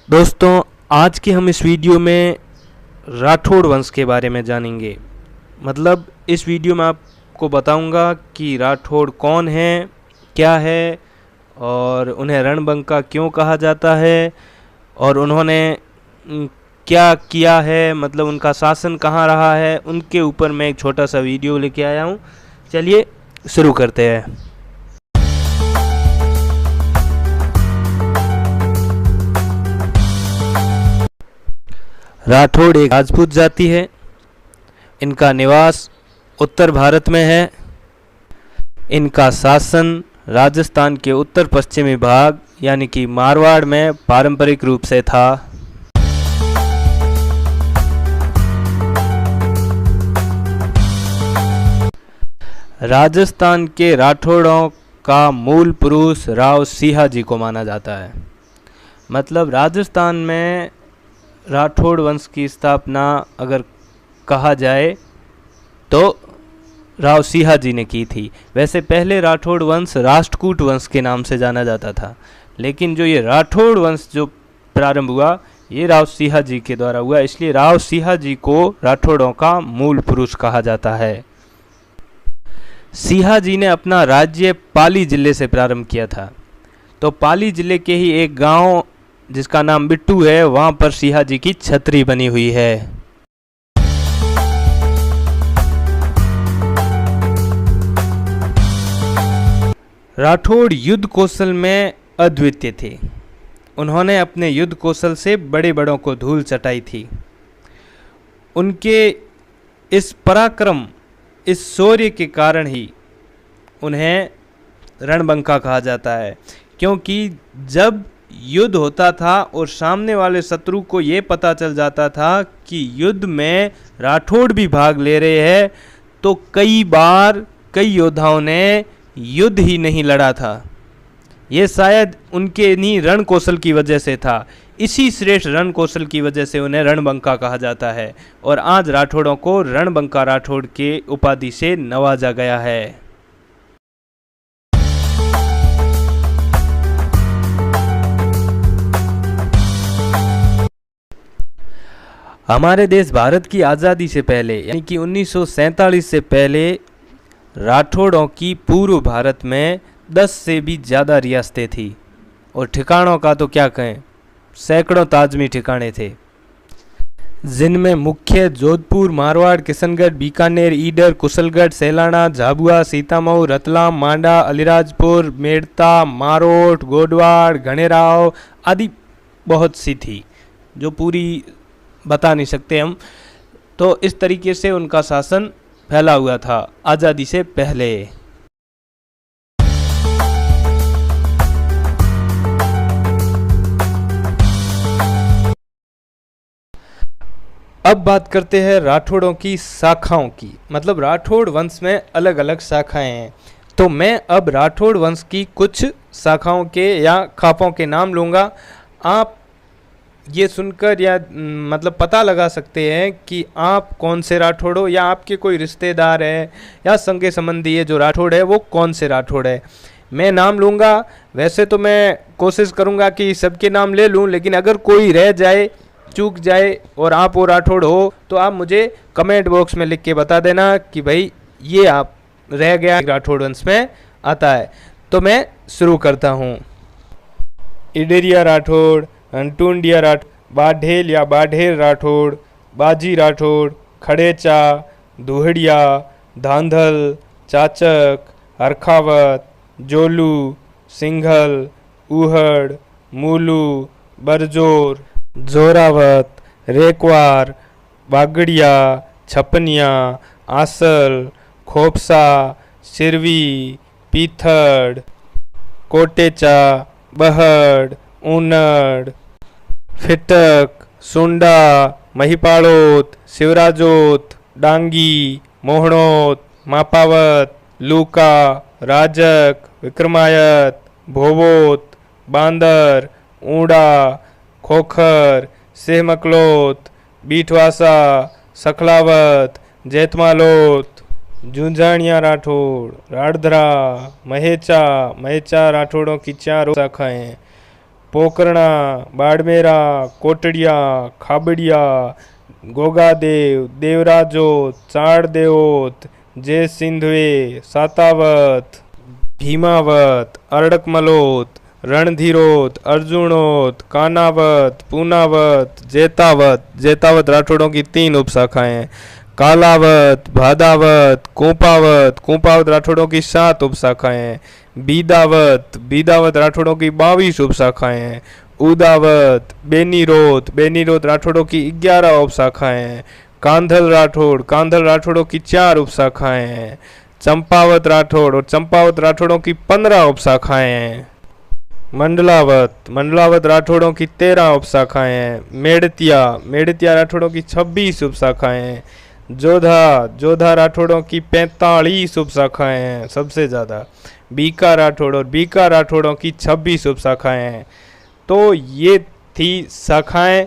दोस्तों, आज के हम इस वीडियो में राठौड़ वंश के बारे में जानेंगे। मतलब इस वीडियो में आपको बताऊंगा कि राठौड़ कौन है, क्या है और उन्हें रणबंका क्यों कहा जाता है और उन्होंने क्या किया है, मतलब उनका शासन कहाँ रहा है, उनके ऊपर मैं एक छोटा सा वीडियो लेके आया हूँ। चलिए शुरू करते हैं। राठौड़ एक राजपूत जाति है। इनका निवास उत्तर भारत में है। इनका शासन राजस्थान के उत्तर पश्चिमी भाग यानी कि मारवाड़ में पारंपरिक रूप से था। राजस्थान के राठौड़ों का मूल पुरुष राव सिंहाजी को माना जाता है। मतलब राजस्थान में राठौड़ वंश की स्थापना अगर कहा जाए तो राव सिंहाजी ने की थी। वैसे पहले राठौड़ वंश राष्ट्रकूट वंश के नाम से जाना जाता था, लेकिन जो ये राठौड़ वंश जो प्रारंभ हुआ ये राव सिंहाजी के द्वारा हुआ, इसलिए राव सिंहाजी को राठौड़ों का मूल पुरुष कहा जाता है। सिंहाजी ने अपना राज्य पाली जिले से प्रारंभ किया था। तो पाली जिले के ही एक गांव जिसका नाम बिट्टू है, वहां पर सिंहाजी की छतरी बनी हुई है। राठौड़ युद्ध कौशल में अद्वितीय थे। उन्होंने अपने युद्ध कौशल से बड़े बड़ों को धूल चटाई थी। उनके इस पराक्रम, इस शौर्य के कारण ही उन्हें रणबंका कहा जाता है, क्योंकि जब युद्ध होता था और सामने वाले शत्रु को ये पता चल जाता था कि युद्ध में राठौड़ भी भाग ले रहे हैं, तो कई बार कई योद्धाओं ने युद्ध ही नहीं लड़ा था। ये शायद उनके इन्हीं रण कौशल की वजह से था। इसी श्रेष्ठ रण कौशल की वजह से उन्हें रणबंका कहा जाता है और आज राठौड़ों को रणबंका राठौड़ के उपाधि से नवाजा गया है। हमारे देश भारत की आज़ादी से पहले यानी कि 1947 से पहले राठौड़ों की पूर्व भारत में 10 से भी ज़्यादा रियासतें थी और ठिकानों का तो क्या कहें, सैकड़ों ताजमी ठिकाने थे, जिनमें मुख्य जोधपुर, मारवाड़, किशनगढ़, बीकानेर, ईडर, कुशलगढ़, सैलाना, झाबुआ, सीतामऊ, रतलाम, मांडा, अलीराजपुर, मेड़ता, मारोट, गोडवाड़, घनेराव आदि बहुत सी थी, जो पूरी बता नहीं सकते हम। तो इस तरीके से उनका शासन फैला हुआ था आज़ादी से पहले। अब बात करते हैं राठौड़ों की शाखाओं की। मतलब राठौड़ वंश में अलग अलग शाखाएं हैं, तो मैं अब राठौड़ वंश की कुछ शाखाओं के या खापों के नाम लूँगा। आप ये सुनकर या मतलब पता लगा सकते हैं कि आप कौन से राठौड़ हो या आपके कोई रिश्तेदार है या संगे संबंधी है जो राठौड़ है वो कौन से राठौड़ है। मैं नाम लूँगा। वैसे तो मैं कोशिश करूँगा कि सबके नाम ले लूँ, लेकिन अगर कोई रह जाए, चूक जाए और आप वो राठौड़ हो तो आप मुझे कमेंट बॉक्स में लिख के बता देना कि भाई ये आप रह गया, राठौड़ वंश में आता है। तो मैं शुरू करता हूँ। इडेरिया राठौड़, अंटुंडिया राठौड़, बाढ़ेल या बाढ़ेर राठौड़, बाजी राठौड़, खड़ेचा, दुहड़िया, धांधल, चाचक, हरखावत, जोलू, सिंघल, उहड़, मूलू, बरजोर, जोरावत, रेकवार, बागड़िया, छपनिया, आसल, खोपसा, सिरवी, पीथड़, कोटेचा, बहड़, ऊनड़, फिटक, सुंडा, महिपाड़ोत, शिवराजोत, डांगी, मोहणोत, मापावत, लूका, राजक, विक्रमायत, भोवोत, बांदर, ऊड़ा, खोखर, सेहमकलोत, बीठवासा, सखलावत, जैतमालोत, झुंझाणिया राठौड़, राड़धरा, महेचा राठौड़ों की 4 शाखाएं हैं। पोकरणा, बाड़मेरा, कोटड़िया, खाबड़िया, गोगादेव, देवराजोत, चाड़देवोत, जय सिंधवे, सातावत, भीमावत, अरड़कमलोत, रणधीरोत, अर्जुनोत, कानावत, पूनावत, जेतावत। जेतावत राठौड़ों की 3 उपशाखाएं हैं। कालावत, भादावत, कोपावत। कोपावत राठौड़ों की 7 उपशाखाएं हैं। बीदावत, बीदावत राठौड़ों की 22 उपशाखाएं हैं। उदावत, बेनीरोत, बेनीरोत राठौड़ों की 11 उपशाखाएं हैं। कांधल राठौड़, कांधल राठौड़ों की 4 उपशाखाएं हैं। चंपावत राठौड़ और चंपावत राठौड़ों की 15 उपशाखाएं हैं। मंडलावत, मंडलावत राठौड़ों की 13 उपशाखाएं हैं। मेड़तिया, मेड़तिया राठौड़ों की 26 उपशाखाएं हैं। जोधा, जोधा राठौड़ों की 45 उपशाखाएं हैं, सबसे ज़्यादा। बीका राठौड़ और बीका राठौड़ों की 26 उपशाखाएं हैं। तो ये थी शाखाएं